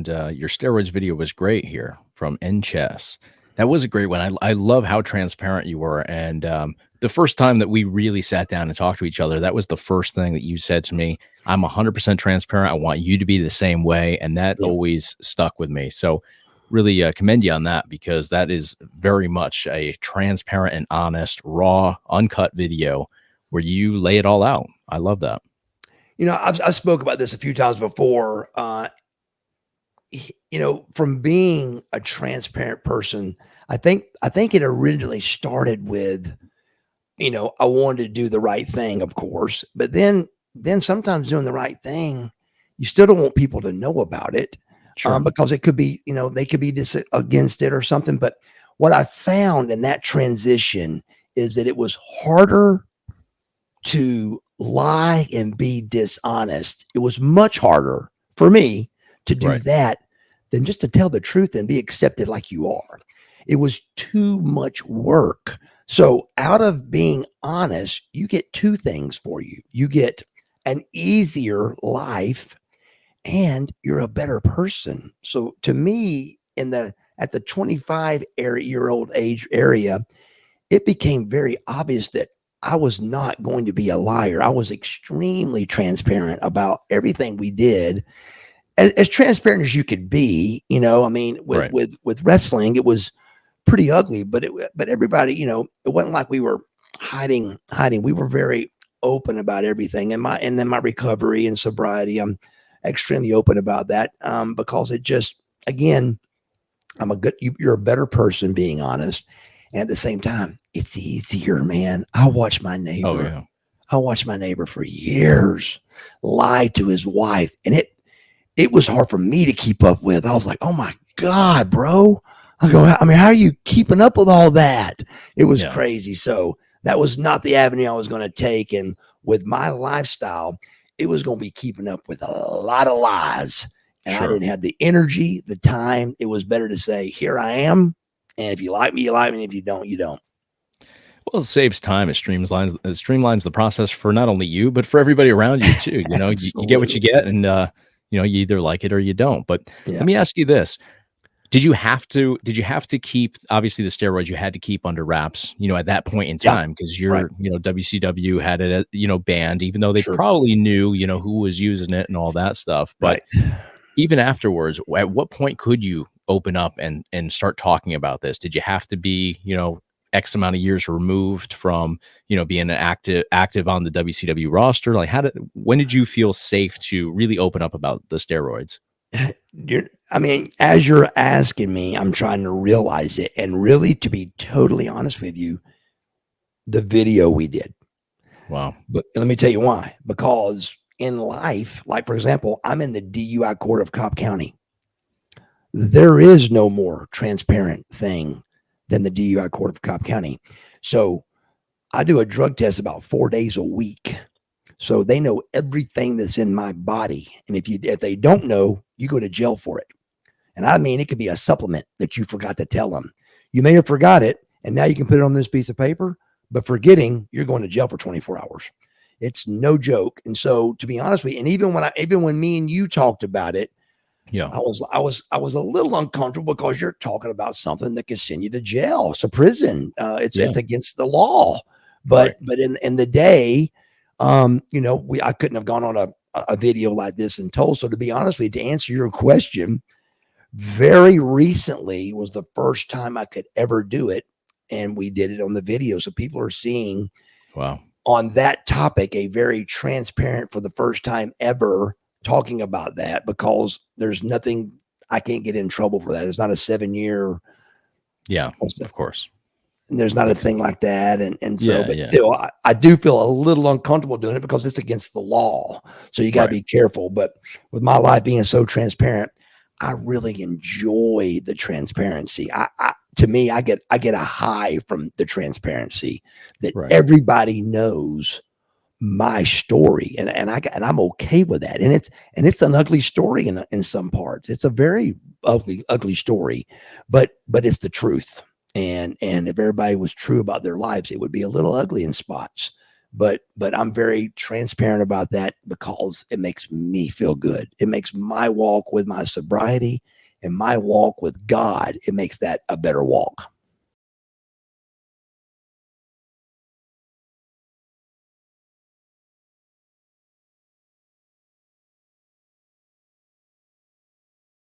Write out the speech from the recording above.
and your steroids video was great here from NChess. That was a great one. I love how transparent you were. And the first time that we really sat down and talked to each other, that was the first thing that you said to me. I'm 100% transparent. I want you to be the same way. And that always stuck with me. So really commend you on that, because that is very much a transparent and honest, raw, uncut video where you lay it all out. I love that. I spoke about this a few times before. From being a transparent person, I think it originally started with, I wanted to do the right thing, of course, but then sometimes doing the right thing, you still don't want people to know about it. Sure. Because it could be, they could be against it or something. But what I found in that transition is that it was harder to lie and be dishonest. It was much harder for me to do that than just to tell the truth and be accepted like you are. It was too much work. So out of being honest, you get two things for you. You get an easier life, and you're a better person. So to me, at the 25-year-old age area, it became very obvious that I was not going to be a liar. I was extremely transparent about everything we did, as transparent as you could be. With wrestling, it was pretty ugly, but everybody, it wasn't like we were hiding. We were very open about everything, and then my recovery and sobriety. I'm extremely open about that, because it just, again, you're a better person being honest. And at the same time, it's easier, man. I watched my neighbor. Oh, yeah. I watched my neighbor for years lie to his wife. And it was hard for me to keep up with. I was like, oh my God, bro. I go, how are you keeping up with all that? It was crazy. So that was not the avenue I was going to take. And with my lifestyle, it was going to be keeping up with a lot of lies. And I didn't have the energy, the time. It was better to say, here I am. And if you like me, you like me. And if you don't, you don't. Well, it saves time. It streamlines the process for not only you, but for everybody around you too. You get what you get, and you either like it or you don't. But let me ask you this. Did you have to keep, obviously the steroids you had to keep under wraps, at that point in time, because WCW had it, banned, even though they probably knew, who was using it and all that stuff. But even afterwards, at what point could you open up and start talking about this? Did you have to be, X amount of years removed from, being active on the WCW roster? Like, when did you feel safe to really open up about the steroids? As you're asking me, I'm trying to realize it. And really, to be totally honest with you, the video we did. Wow. But let me tell you why. Because in life, like, for example, I'm in the DUI court of Cobb County. There is no more transparent thing than the DUI court of Cobb County. So I do a drug test about 4 days a week. So they know everything that's in my body. And if they don't know, you go to jail for it. And it could be a supplement that you forgot to tell them. You may have forgot it, and now you can put it on this piece of paper, but forgetting, you're going to jail for 24 hours. It's no joke. And so, to be honest with you, and even when me and you talked about it, I was a little uncomfortable, because you're talking about something that can send you to jail. It's a prison. It's against the law. But in the day, I couldn't have gone on a video like this and told. So to be honest with you, to answer your question, very recently was the first time I could ever do it. And we did it on the video. So people are seeing on that topic, a very transparent, for the first time ever, talking about that, because there's nothing, I can't get in trouble for that. It's not a 7-year. Yeah, of course. And there's not a thing like that. Still, I do feel a little uncomfortable doing it, because it's against the law. So you got to be careful. But with my life being so transparent, I really enjoy the transparency. To me, I get a high from the transparency that everybody knows my story, and I'm okay with that. And it's an ugly story in some parts. It's a very ugly story, but it's the truth. And if everybody was true about their lives, it would be a little ugly in spots. but I'm very transparent about that because it makes me feel good. It makes my walk with my sobriety and my walk with God, it makes that a better walk.